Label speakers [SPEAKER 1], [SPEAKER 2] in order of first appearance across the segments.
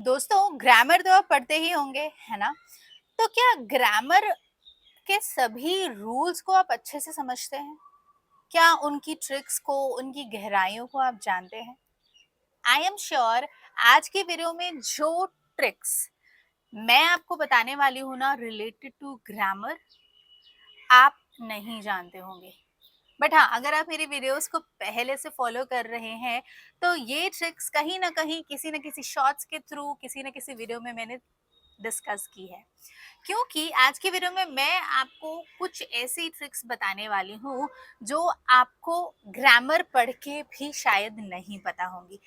[SPEAKER 1] दोस्तों, ग्रामर तो आप पढ़ते ही होंगे, है ना? तो क्या ग्रामर के सभी रूल्स को आप अच्छे से समझते हैं? क्या उनकी ट्रिक्स को, उनकी गहराइयों को आप जानते हैं? आई एम श्योर आज की वीडियो में जो ट्रिक्स मैं आपको बताने वाली हूँ ना रिलेटेड टू ग्रामर, आप नहीं जानते होंगे। बट हाँ, अगर आप मेरी वीडियोस को पहले से फॉलो कर रहे हैं, तो ये ट्रिक्स कहीं न कहीं, किसी न किसी शॉर्ट्स के थ्रू, किसी न किसी वीडियो में मैंने डिस्कस की है। क्योंकि आज की वीडियो में मैं आपको कुछ ऐसी ट्रिक्स बताने वाली हूँ जो आपको ग्रामर पढ़ के भी शायद नहीं पता होंगी।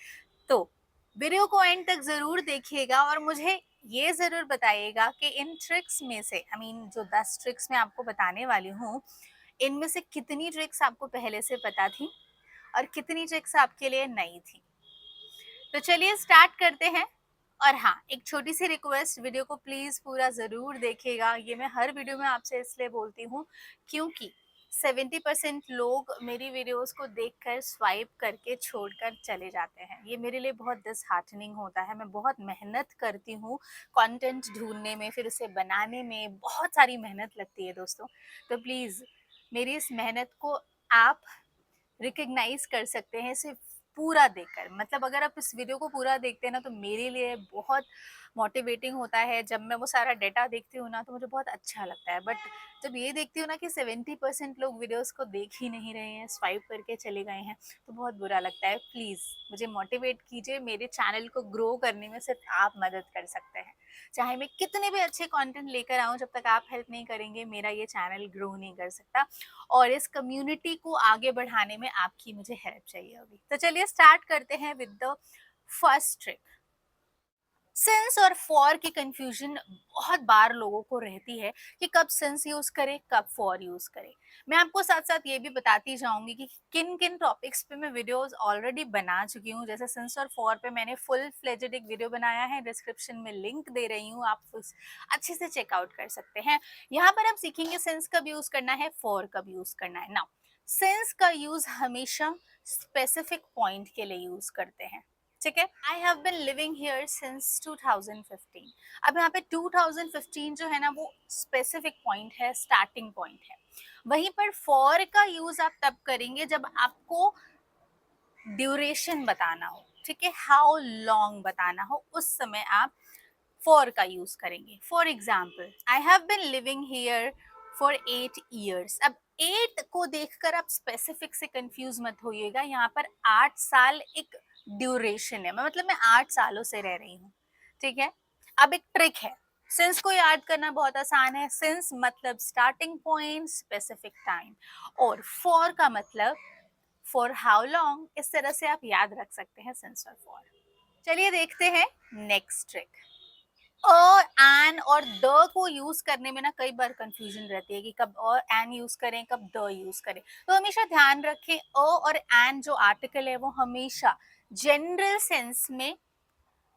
[SPEAKER 1] तो वीडियो को एंड तक जरूर देखिएगा और मुझे ये जरूर बताइएगा कि इन ट्रिक्स में से जो 10 ट्रिक्स मैं आपको बताने वाली हूँ, इनमें से कितनी ट्रिक्स आपको पहले से पता थी और कितनी ट्रिक्स आपके लिए नई थी। तो चलिए स्टार्ट करते हैं। और हाँ, एक छोटी सी रिक्वेस्ट, वीडियो को प्लीज पूरा जरूर देखिएगा। ये मैं हर वीडियो में आपसे इसलिए बोलती हूँ क्योंकि 70% लोग मेरी वीडियोस को देखकर स्वाइप करके छोड़कर चले जाते हैं। ये मेरे लिए बहुत डिसहार्टनिंग होता है। मैं बहुत मेहनत करती हूँ कंटेंट ढूंढने में, फिर उसे बनाने में बहुत सारी मेहनत लगती है दोस्तों। तो प्लीज मेरी इस मेहनत को आप रिकग्नाइज कर सकते हैं सिर्फ पूरा देखकर। मतलब अगर आप इस वीडियो को पूरा देखते हैं ना, तो मेरे लिए बहुत मोटिवेटिंग होता है। जब मैं वो सारा डेटा देखती हूँ ना, तो मुझे बहुत अच्छा लगता है। बट जब ये देखती हूँ ना कि 70% लोग वीडियोस को देख ही नहीं रहे हैं, स्वाइप करके चले गए हैं, तो बहुत बुरा लगता है। प्लीज़ मुझे मोटिवेट कीजिए। मेरे चैनल को ग्रो करने में सिर्फ आप मदद कर सकते हैं। चाहे मैं कितने भी अच्छे कंटेंट लेकर आऊँ, जब तक आप हेल्प नहीं करेंगे मेरा ये चैनल ग्रो नहीं कर सकता। और इस कम्युनिटी को आगे बढ़ाने में आपकी मुझे हेल्प चाहिए होगी। तो चलिए स्टार्ट करते हैं with the first trick. Since और फॉर की कंफ्यूजन बहुत बार लोगों को रहती है कि कब सिंस यूज करें, कब फॉर यूज करें। मैं आपको साथ साथ ये भी बताती जाऊंगी कि किन किन टॉपिक्स पे मैं वीडियोस ऑलरेडी बना चुकी हूँ। जैसे सिंस और फॉर पे मैंने फुल फ्लेजेड एक वीडियो बनाया है, डिस्क्रिप्शन में लिंक दे रही हूँ, आप अच्छे से चेकआउट कर सकते हैं। यहाँ पर आप सीखेंगे सिंस कब यूज करना है, फॉर कब यूज करना है। नाउ सिंस का यूज हमेशा स्पेसिफिक पॉइंट के लिए यूज करते हैं, ठीक है। I have been living here since 2015। अब यहाँ पे 2015 जो है ना, वो स्पेसिफिक पॉइंट है, स्टार्टिंग पॉइंट है। वहीं पर फॉर का यूज आप तब करेंगे जब आपको ड्यूरेशन बताना हो, ठीक है, हाउ लॉन्ग बताना हो, उस समय आप फॉर का यूज करेंगे। For example, I have been living here for 8 years। अब 8 को देखकर आप स्पेसिफिक से कंफ्यूज मत होइएगा। यहाँ पर 8 साल एक ड्यूरेशन है, मतलब मैं 8 सालों से रह रही हूँ, ठीक है। अब एक ट्रिक है, सिंस को याद करना बहुत आसान है। सिंस मतलब स्टार्टिंग पॉइंट, स्पेसिफिक टाइम, और फॉर का मतलब फॉर हाउ लॉन्ग। इस तरह से आप याद रख सकते हैं सिंस और फॉर। चलिए देखते हैं नेक्स्ट ट्रिक। एन और द को यूज करने में ना कई बार कंफ्यूजन रहती है कि कब एन यूज करें, कब द यूज करें। तो हमेशा ध्यान रखें, और एन जो आर्टिकल है वो हमेशा जनरल सेंस में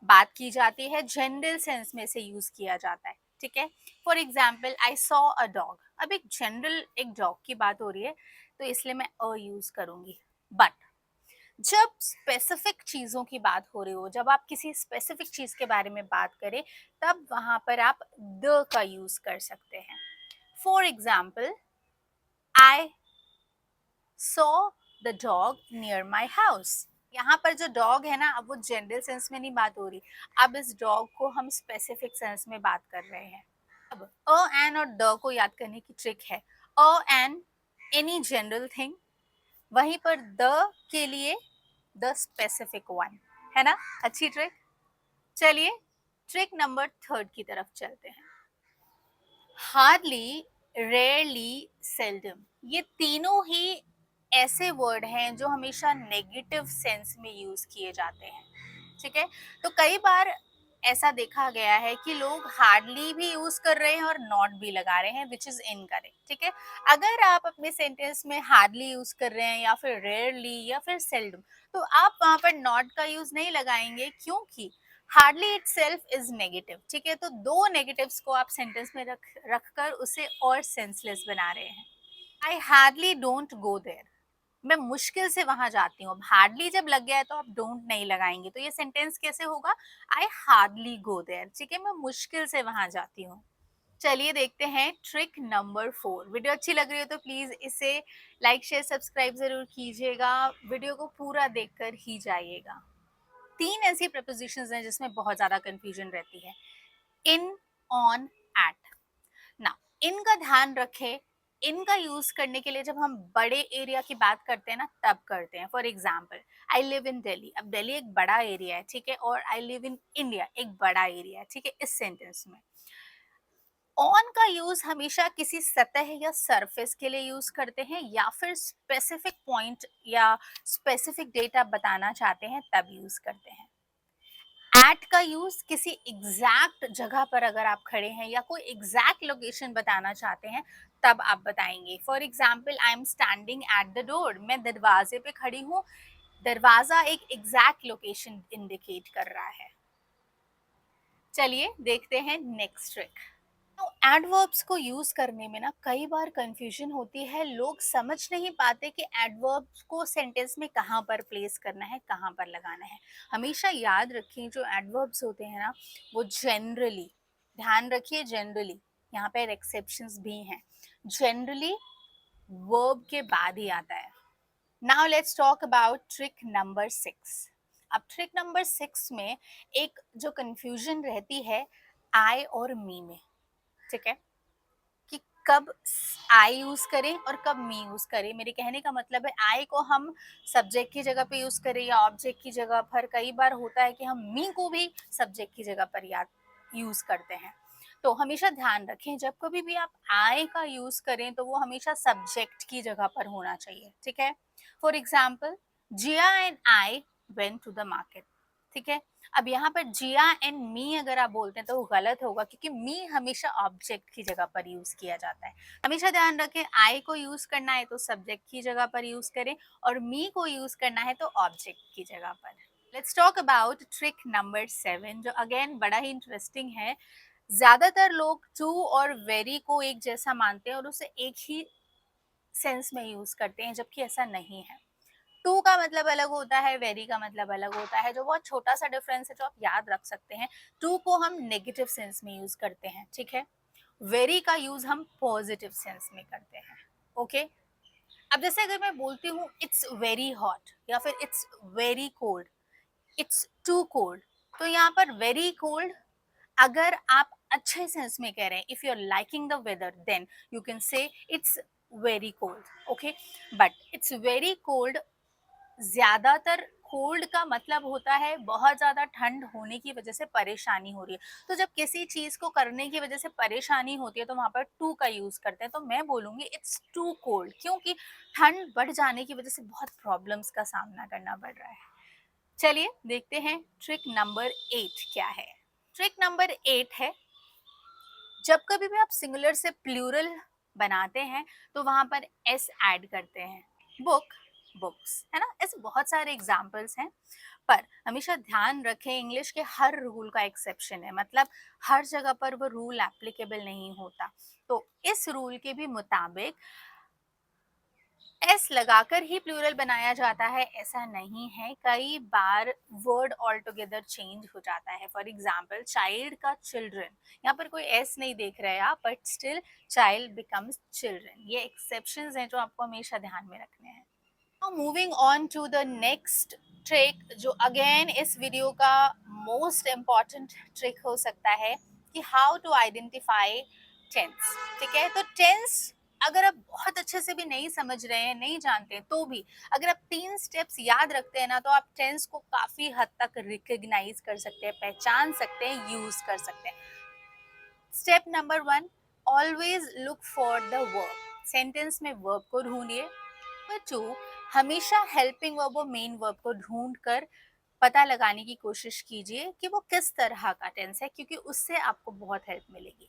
[SPEAKER 1] बात की जाती है, जनरल सेंस में से यूज किया जाता है, ठीक है। For example, I saw a dog. अब एक जनरल एक डॉग की बात हो रही है, तो इसलिए मैं अ यूज करूंगी। बट जब स्पेसिफिक चीजों की बात हो रही हो, जब आप किसी स्पेसिफिक चीज के बारे में बात करें, तब वहां पर आप द का यूज कर सकते हैं। For example, I saw the dog near my house. यहाँ पर जो डॉग है ना, अब वो जनरल सेंस में नहीं बात हो रही, अब इस डॉग को हम स्पेसिफिक सेंस में बात कर रहे हैं। अब एन और द को याद करने की ट्रिक है। एन एनी जनरल थिंग, वहीं पर द के लिए द स्पेसिफिक वन, है ना। अच्छी ट्रिक। चलिए ट्रिक नंबर थर्ड की तरफ चलते हैं। हार्डली, रेयरली, सेल्डम, ये तीनों ही ऐसे वर्ड हैं जो हमेशा नेगेटिव सेंस में यूज किए जाते हैं, ठीक है। तो कई बार ऐसा देखा गया है कि लोग हार्डली भी यूज कर रहे हैं और नॉट भी लगा रहे हैं, विच इज इनकरेक्ट, ठीक है। अगर आप अपने सेंटेंस में हार्डली यूज कर रहे हैं या फिर रेयरली या फिर सेल्डम, तो आप वहां पर नॉट का यूज नहीं लगाएंगे, क्योंकि hardly it self is negative, ठीक है। तो दो नेगेटिव्स को आप सेंटेंस में रखकर उसे और सेंसलेस बना रहे हैं। I hardly don't go there, मैं मुश्किल से वहां जाती हूँ। अब हार्डली जब लग गया है तो आप डोंट नहीं लगाएंगे, तो ये सेंटेंस कैसे होगा? I hardly go there. ठीक है, मैं मुश्किल से वहां जाती हूँ। चलिए देखते हैं ट्रिक नंबर 4। वीडियो अच्छी लग रही हो तो प्लीज इसे लाइक शेयर सब्सक्राइब जरूर कीजिएगा। वीडियो को पूरा देखकर ही जाइएगा। 3 ऐसी प्रपोजिशंस हैं जिसमें बहुत ज्यादा कंफ्यूजन रहती है। इन, ऑन, एट। ना, इनका ध्यान रखें। इनका यूज करने के लिए जब हम बड़े एरिया की बात करते हैं ना, तब करते हैं। For example, I live in Delhi. अब दिल्ली एक बड़ा एरिया है, ठीक है, और आई लिव इन इंडिया एक बड़ा एरिया है, ठीक है। इस सेंटेंस में ऑन का यूज हमेशा किसी सतह या सरफेस के लिए यूज करते हैं, या फिर स्पेसिफिक पॉइंट या स्पेसिफिक डेटा बताना चाहते हैं तब यूज करते हैं। एट का यूज किसी एग्जैक्ट जगह पर अगर आप खड़े हैं या कोई एग्जैक्ट लोकेशन बताना चाहते हैं तब आप बताएंगे। For example, I am standing at the door. मैं दरवाजे पे खड़ी हूँ। दरवाजा एक एग्जैक्ट लोकेशन इंडिकेट कर रहा है। चलिए देखते हैं नेक्स्ट ट्रिक। तो एडवर्ब्स को यूज करने में ना कई बार कंफ्यूजन होती है। लोग समझ नहीं पाते कि एडवर्ब्स को सेंटेंस में कहाँ पर प्लेस करना है, कहाँ पर लगाना है। हमेशा याद रखिए, जो एडवर्ब्स होते हैं ना, वो जनरली, ध्यान रखिए, जनरली, यहाँ पे एक्सेप्शंस भी हैं, जनरली वर्ब के बाद ही आता है। Now let's talk about trick number 6। अब ट्रिक नंबर 6 में एक जो कंफ्यूजन रहती है आई और मी में, ठीक है, कि कब आई यूज करें और कब मी यूज करें। मेरे कहने का मतलब है, आई को हम सब्जेक्ट की जगह पे यूज करें या ऑब्जेक्ट की जगह पर। कई बार होता है कि हम मी को भी सब्जेक्ट की जगह पर याद यूज करते हैं। तो हमेशा ध्यान रखें, जब कभी भी आप आई का यूज करें तो वो हमेशा सब्जेक्ट की जगह पर होना चाहिए, ठीक है। For example, Jiya and I went to the market, ठीक है। अब यहाँ पर जिया एंड मी अगर आप बोलते हैं तो वो गलत होगा, क्योंकि मी हमेशा ऑब्जेक्ट की जगह पर यूज किया जाता है। हमेशा ध्यान रखें, आई को यूज करना है तो सब्जेक्ट की जगह पर यूज करें, और मी को यूज करना है तो ऑब्जेक्ट की जगह पर। Let's talk about trick number 7, जो अगेन बड़ा ही इंटरेस्टिंग है। ज्यादातर लोग टू और वेरी को एक जैसा मानते हैं और उसे एक ही सेंस में यूज करते हैं, जबकि ऐसा नहीं है। टू का मतलब अलग होता है, वेरी का मतलब अलग होता है। जो बहुत छोटा सा डिफरेंस है जो आप याद रख सकते हैं, टू को हम नेगेटिव सेंस में यूज करते हैं, ठीक है। वेरी का यूज हम पॉजिटिव सेंस में करते हैं, ओके। अब जैसे अगर मैं बोलती हूँ इट्स वेरी हॉट या फिर it's very cold, it's too cold, तो यहाँ पर वेरी कोल्ड अगर आप अच्छे सेंस में कह रहे हैं, if you are liking the weather, then you can say it's very cold, okay. But it's very cold, ज्यादातर कोल्ड का मतलब होता है बहुत ज्यादा ठंड होने की वजह से परेशानी हो रही है। तो जब किसी चीज को करने की वजह से परेशानी होती है तो वहां पर टू का यूज करते हैं। तो मैं बोलूंगी इट्स टू कोल्ड, क्योंकि ठंड बढ़ जाने की वजह से बहुत प्रॉब्लम्स का सामना करना पड़ रहा है। चलिए देखते हैं ट्रिक नंबर 8 क्या है। ट्रिक नंबर 8 है, जब कभी भी आप सिंगुलर से प्लूरल बनाते हैं तो वहां पर एस ऐड करते हैं। बुक, बुक्स, है ना। ऐसे बहुत सारे एग्जाम्पल्स हैं, पर हमेशा ध्यान रखें, इंग्लिश के हर रूल का एक्सेप्शन है, मतलब हर जगह पर वो रूल एप्लीकेबल नहीं होता। तो इस रूल के भी मुताबिक एस लगाकर ही प्लूरल बनाया जाता है, ऐसा नहीं है। कई बार वर्ड ऑल टुगेदर चेंज हो जाता है। फॉर एग्जाम्पल, चाइल्ड का चिल्ड्रन, यहाँ पर कोई एस नहीं देख रहे हैं आप, but still child becomes children. ये एक्सेप्शंस हैं जो आपको हमेशा ध्यान में रखने हैं। Now moving on to the next trick, जो अगेन इस वीडियो का मोस्ट इम्पॉर्टेंट ट्रिक हो सकता है, कि हाउ टू आइडेंटिफाई टेंस, ठीक है। तो टेंस अगर आप बहुत अच्छे से भी नहीं समझ रहे हैं, नहीं जानते, तो भी अगर आप 3 स्टेप्स याद रखते हैं ना, तो आप टेंस को काफी हद तक रिकग्नाइज कर सकते हैं, पहचान सकते हैं, यूज कर सकते हैं। Step number 1, always look for the verb. Sentence में वर्ब को ढूंढिए। नंबर 2, हमेशा हेल्पिंग वर्ब और मेन वर्ब को ढूंढ कर पता लगाने की कोशिश कीजिए कि वो किस तरह का टेंस है, क्योंकि उससे आपको बहुत हेल्प मिलेगी।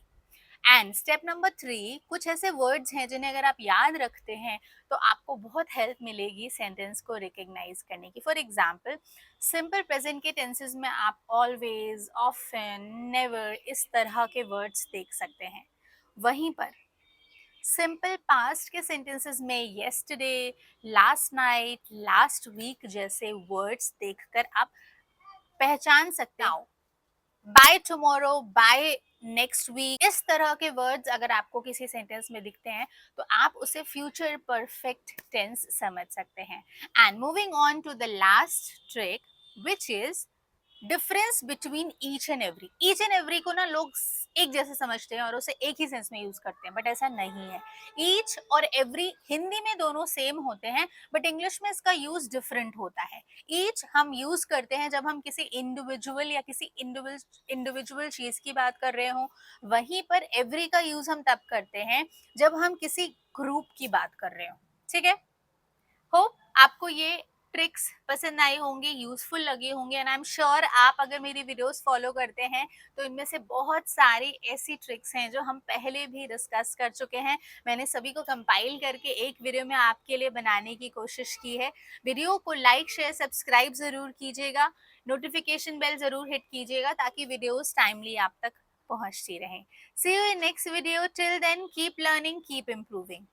[SPEAKER 1] एंड स्टेप नंबर 3, कुछ ऐसे वर्ड्स हैं जिन्हें अगर आप याद रखते हैं तो आपको बहुत हेल्प मिलेगी सेंटेंस को रिकग्नाइज करने की। फॉर एग्जाम्पल, सिंपल प्रेजेंट के टेंसेस में आप ऑलवेज, ऑफन, नेवर, इस तरह के वर्ड्स देख सकते हैं। वहीं पर सिंपल पास्ट के सेंटेंसेस में yesterday, last night, last week जैसे वर्ड्स देखकर आप पहचान सकते हो। By tomorrow, by next week, इस तरह के वर्ड्स अगर आपको किसी सेंटेंस में दिखते हैं तो आप उसे फ्यूचर परफेक्ट टेंस समझ सकते हैं। And moving on to the last trick which is difference between each and every को ना लोग एक जैसे समझते हैं और उसे एक ही सेंस में यूज करते हैं, बट ऐसा नहीं है। ईच और एवरी हिंदी में दोनों सेम होते हैं, बट इंग्लिश में इसका यूज डिफरेंट होता है। ईच हम यूज करते हैं जब हम किसी इंडिविजुअल या किसी इंडिविजुअल चीज की बात कर रहे हो, वहीं पर एवरी का यूज हम तब करते हैं जब हम किसी ग्रुप की बात कर रहे हो। ठीक है। होप आपको ये ट्रिक्स पसंद आई होंगी, यूजफुल लगे होंगे, एंड आई एम श्योर आप अगर मेरी वीडियोस फॉलो करते हैं तो इनमें से बहुत सारी ऐसी ट्रिक्स हैं जो हम पहले भी डिस्कस कर चुके हैं। मैंने सभी को कंपाइल करके एक वीडियो में आपके लिए बनाने की कोशिश की है। वीडियो को लाइक शेयर सब्सक्राइब जरूर कीजिएगा, नोटिफिकेशन बेल जरूर हिट कीजिएगा ताकि वीडियोस टाइमली आप तक पहुंचती रहें। See you in next video, till then keep learning, keep improving.